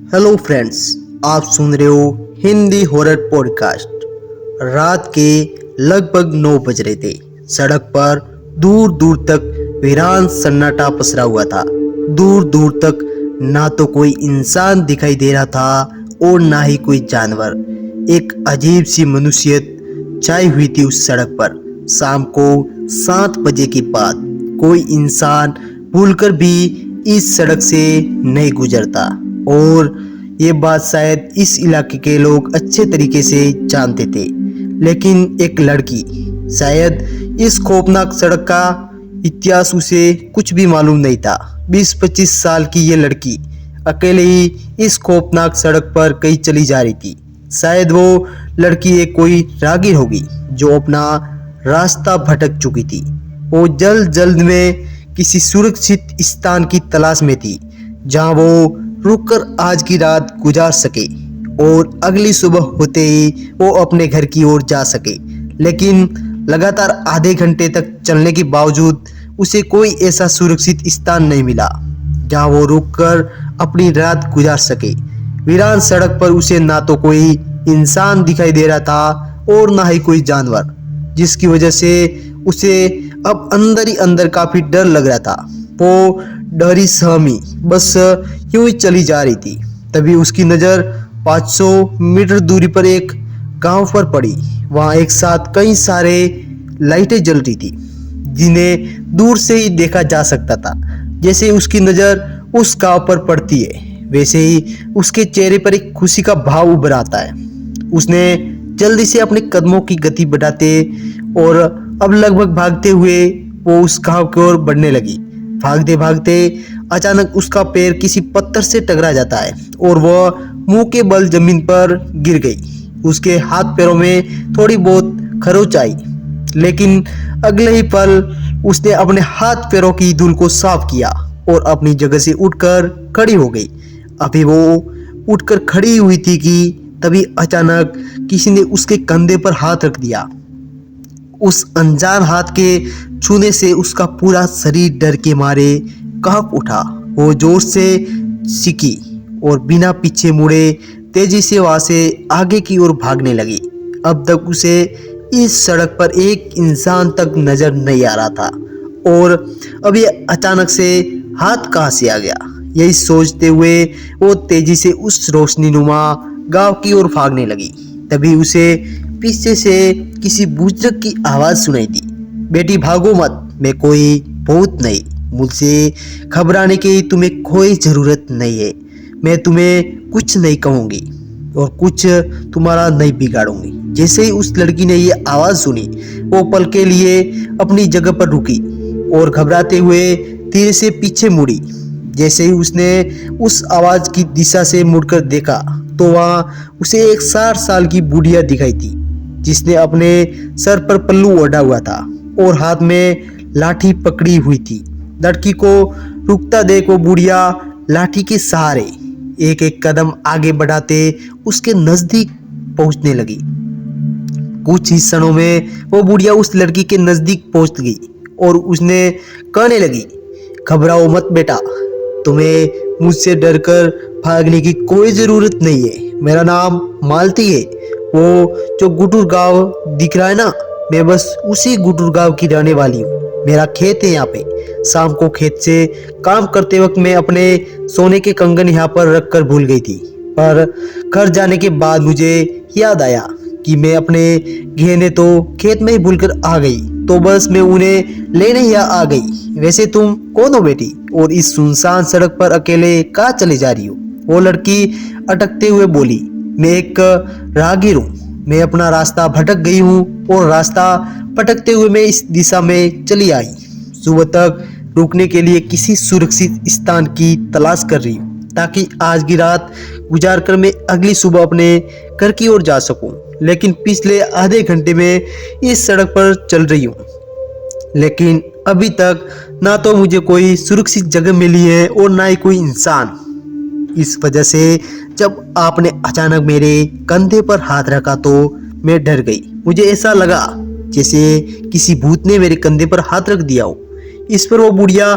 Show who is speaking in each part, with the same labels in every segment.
Speaker 1: Hello friends, आप सुन रहे हो हिंदी हॉरर पॉडकास्ट। रात के लगभग 9 बज रहे थे। सड़क पर दूर दूर तक वीरान सन्नाटा पसरा हुआ था। दूर दूर तक ना तो कोई इंसान दिखाई दे रहा था और ना ही कोई जानवर। एक अजीब सी मनुष्यत छाई हुई थी उस सड़क पर। शाम को 7 बजे के बाद कोई इंसान भूलकर भी इस सड़क से नहीं गुजरता, और ये बात शायद इस इलाके के लोग अच्छे तरीके से जानते थे। लेकिन एक लड़की, शायद इस खौफनाक सड़क का इतिहास उसे कुछ भी मालूम नहीं था। 20-25 साल की ये लड़की अकेले ही इस खौफनाक सड़क पर कहीं चली जा रही थी। शायद वो लड़की एक कोई राहगीर होगी जो अपना रास्ता भटक चुकी थी। वो जल्द जल्द में किसी सुरक्षित स्थान की तलाश में थी जहां वो रुककर आज की रात गुजार सके और अगली सुबह होते ही वो अपने घर की ओर जा सके। लेकिन लगातार आधे घंटे तक चलने के बावजूद उसे कोई ऐसा सुरक्षित स्थान नहीं मिला जहां वो रुककर अपनी रात गुजार सके। वीरान सड़क पर उसे ना तो कोई इंसान दिखाई दे रहा था और ना ही कोई जानवर, जिसकी वजह से उसे अब अंदर ही अंदर काफी डर लग रहा था। वो डरी सहमी बस यूं ही चली जा रही थी। तभी उसकी नज़र 500 मीटर दूरी पर एक गांव पर पड़ी। वहां एक साथ कई सारे लाइटें जल रही थी जिन्हें दूर से ही देखा जा सकता था। जैसे उसकी नज़र उस गांव पर पड़ती है, वैसे ही उसके चेहरे पर एक खुशी का भाव उभर आता है। उसने जल्दी से अपने कदमों की गति बढ़ाते और अब लगभग भागते हुए वो उस गांव की ओर बढ़ने लगी। भागते भागते अचानक उसका पैर किसी पत्थर से टकरा जाता है और वह मुंह के बल जमीन पर गिर गई। उसके हाथ पैरों में थोड़ी बहुत खरोंच आई, लेकिन अगले ही पल उसने अपने हाथ पैरों की धूल को साफ किया और अपनी जगह से उठकर खड़ी हो गई। अभी वो उठकर खड़ी हुई थी कि तभी अचानक किसी ने उसके कंधे पर हाथ रख दिया। उस अनजान हाथ के छूने से उसका पूरा शरीर डर के मारे कांप उठा। वो जोर से चीखी और बिना पीछे मुड़े तेजी से वहां से आगे की ओर भागने लगी। अब तक उसे इस सड़क पर एक इंसान तक नजर नहीं आ रहा था और अब ये अचानक से हाथ कहां से आ गया। यही सोचते हुए वो तेजी से उस रोशनीनुमा गांव की ओर भागने लगी। तभी उसे पीछे से किसी बुजुर्ग की आवाज सुनाई दी, बेटी भागो मत, मैं कोई भूत नहीं, मुझसे घबराने की तुम्हें कोई ज़रूरत नहीं है। मैं तुम्हें कुछ नहीं कहूँगी और कुछ तुम्हारा नहीं बिगाड़ूंगी। जैसे ही उस लड़की ने ये आवाज़ सुनी, वो पल के लिए अपनी जगह पर रुकी और घबराते हुए धीरे से पीछे मुड़ी। जैसे ही उसने उस आवाज़ की दिशा से मुड़कर देखा तो वहाँ उसे एक 60 साल की बुढ़िया दिखाई थी, जिसने अपने सर पर पल्लू ओढ़ा हुआ था और हाथ में लाठी पकड़ी हुई थी। लड़की को रुकता देख वो बुढ़िया लाठी के सहारे एक एक कदम आगे बढ़ाते उसके नजदीक पहुंचने लगी। कुछ ही क्षणों में वो बुढ़िया उस लड़की के नजदीक पहुंच गई और उसने कहने लगी, घबराओ मत बेटा, तुम्हें मुझसे डरकर भागने की कोई जरूरत नहीं है। मेरा नाम मालती है। वो जो गुटुर गांव दिख रहा है ना, मैं बस उसी गुटुर गांव की रहने वाली हूँ। मेरा खेत है यहाँ पे। शाम को खेत से काम करते वक्त मैं अपने सोने के कंगन यहाँ पर रख कर भूल गई थी, पर घर जाने के बाद मुझे याद आया कि मैं अपने गहने तो खेत में ही भूलकर आ गई, तो बस मैं उन्हें लेने यहाँ आ गई। वैसे तुम कौन हो बेटी, और इस सुनसान सड़क पर अकेले कहाँ चले जा रही हो? वो लड़की अटकते हुए बोली, मैं एक राहगीर हूँ। मैं अपना रास्ता भटक गई हूँ और रास्ता भटकते हुए मैं इस दिशा में चली आई। सुबह तक रुकने के लिए किसी सुरक्षित स्थान की तलाश कर रही हूँ ताकि आज की रात गुजार कर मैं अगली सुबह अपने घर की ओर जा सकूं। लेकिन पिछले आधे घंटे में इस सड़क पर चल रही हूँ, लेकिन अभी तक ना तो मुझे कोई सुरक्षित जगह मिली है और ना ही कोई इंसान। इस वजह से जब आपने अचानक मेरे कंधे पर हाथ रखा तो मैं डर गई। मुझे ऐसा लगा जैसे किसी भूत ने मेरे कंधे पर हाथ रख दिया हो। इस पर वो बुढ़िया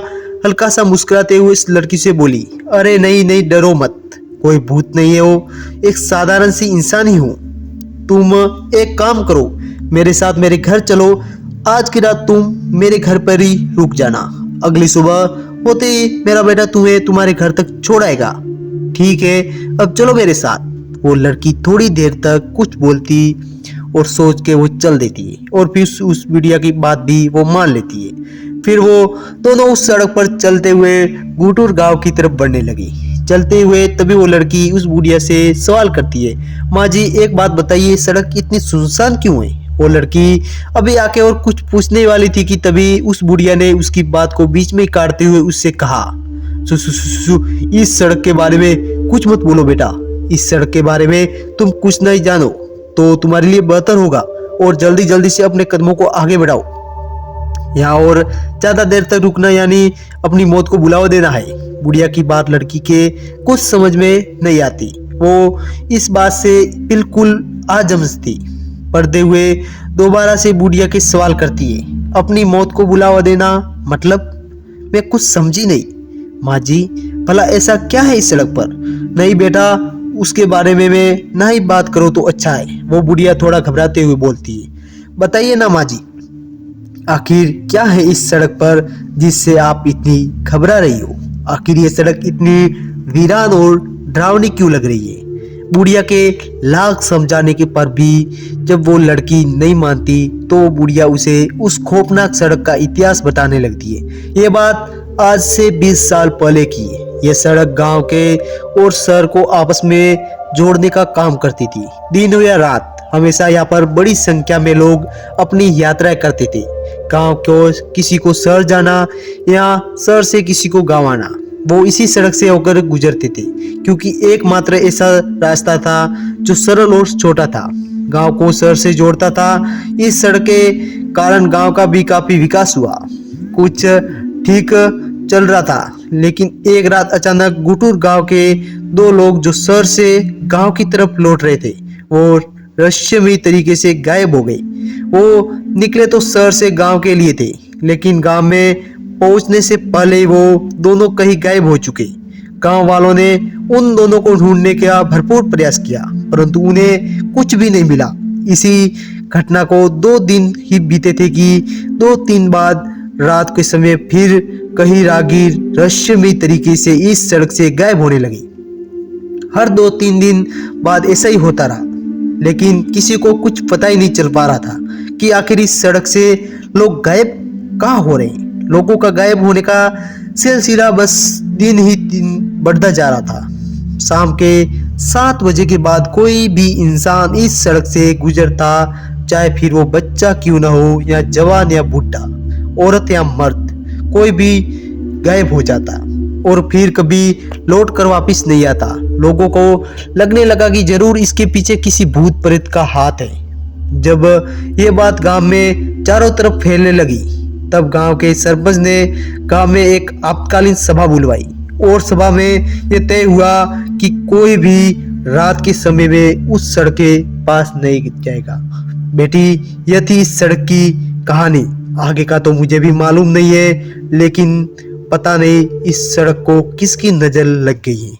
Speaker 1: हल्का सा मुस्कुराते हुए इस लड़की से बोली, अरे नहीं नहीं, डरो मत, कोई भूत नहीं है, वो एक साधारण सी इंसान ही हूँ। तुम एक काम करो, मेरे साथ मेरे घर चलो। आज की रात तुम मेरे घर पर ही रुक जाना। अगली सुबह होते ही मेरा बेटा तुम्हें तुम्हारे घर तक छोड़ाएगा। ठीक है, अब चलो मेरे साथ। वो लड़की थोड़ी देर तक कुछ बोलती और सोच के वो चल देती है और फिर उस बुढ़िया की बात भी वो मान लेती है। फिर वो दोनों उस सड़क पर चलते हुए गुटूर गांव की तरफ बढ़ने लगी। चलते हुए तभी वो लड़की उस बुढ़िया से सवाल करती है, माँ जी एक बात बताइए, सड़क इतनी सुनसान क्यों है? वो लड़की अभी आके और कुछ पूछने वाली थी कि तभी उस बुढ़िया ने उसकी बात को बीच में काटते हुए उससे कहा, सु, सु, सु, सु, सु, इस सड़क के बारे में कुछ मत बोलो बेटा। इस सड़क के बारे में तुम कुछ नहीं जानो तो तुम्हारे लिए बेहतर होगा, और जल्दी जल्दी से अपने कदमों को आगे बढ़ाओ। यहाँ और ज्यादा देर तक रुकना यानी अपनी मौत को बुलावा देना है। बुढ़िया की बात लड़की के कुछ समझ में नहीं आती। वो इस बात से बिल्कुल आजमज थी। पढ़ते हुए दोबारा से बुढ़िया के सवाल करती है, अपनी मौत को बुलावा देना मतलब? मैं कुछ समझी नहीं। माँ जी भला ऐसा क्या है इस सड़क पर? नहीं बेटा, उसके बारे में मैं ना ही बात करो तो अच्छा है। वो बुढ़िया थोड़ा घबराते हुए बोलती है, बताइए ना माँ जी, आखिर क्या है इस सड़क पर जिससे आप इतनी घबरा रही हो? आखिर ये सड़क इतनी वीरान और डरावनी क्यों लग रही है? बुढ़िया के लाख समझाने के पर भी जब वो लड़की नहीं मानती तो बुढ़िया उसे उस खौफनाक सड़क का इतिहास बताने लगती है। ये बात आज से 20 साल पहले की है। यह सड़क गांव के और शहर को आपस में जोड़ने का काम करती थी। दिन हो या रात हमेशा यहाँ पर बड़ी संख्या में लोग अपनी यात्राएं करते थे। गांव को किसी को शहर जाना या शहर से किसी को गांव आना, वो इसी सड़क से होकर गुजरते थे, क्योंकि एकमात्र ऐसा रास्ता था जो सरल और छोटा था, गांव को शहर से जोड़ता था। इस सड़क के कारण गांव का भी काफी विकास हुआ। कुछ ठीक चल रहा था, लेकिन एक रात अचानक गुटूर गांव के दो लोग जो शहर से गांव की तरफ लौट रहे थे वो रहस्यमयी तरीके से गायब हो गए। वो निकले तो शहर से गांव के लिए थे, लेकिन गांव में पहुंचने से पहले वो दोनों कहीं गायब हो चुके। गांव वालों ने उन दोनों को ढूंढने का भरपूर प्रयास किया, परंतु उन्हें कुछ भी नहीं मिला। इसी घटना को 2 दिन ही बीते थे कि 2-3 बाद रात के समय फिर कहीं राहगीर रहस्यमयी तरीके से इस सड़क से गायब होने लगे। हर 2-3 दिन बाद ऐसा ही होता रहा, लेकिन किसी को कुछ पता ही नहीं चल पा रहा था कि आखिर इस सड़क से लोग गायब कहाँ हो रहे हैं। लोगों का गायब होने का सिलसिला बस दिन ही दिन बढ़ता जा रहा था। शाम के 7 बजे के बाद कोई भी इंसान इस सड़क से गुजरता, चाहे फिर वो बच्चा क्यों ना हो, या जवान या बूढ़ा, औरत या मर्द, कोई भी गायब हो जाता और फिर कभी लौट कर वापिस नहीं आता। लोगों को लगने लगा कि जरूर इसके पीछे किसी भूत प्रेत का हाथ है। जब ये बात गांव में चारों तरफ फैलने लगी, तब गांव के सरपंच ने गांव में एक आपातकालीन सभा बुलवाई और सभा में यह तय हुआ कि कोई भी रात के समय में उस सड़क के पास नहीं जाएगा। बेटी, यह थी इस सड़क की कहानी। आगे का तो मुझे भी मालूम नहीं है, लेकिन पता नहीं इस सड़क को किसकी नजर लग गई है।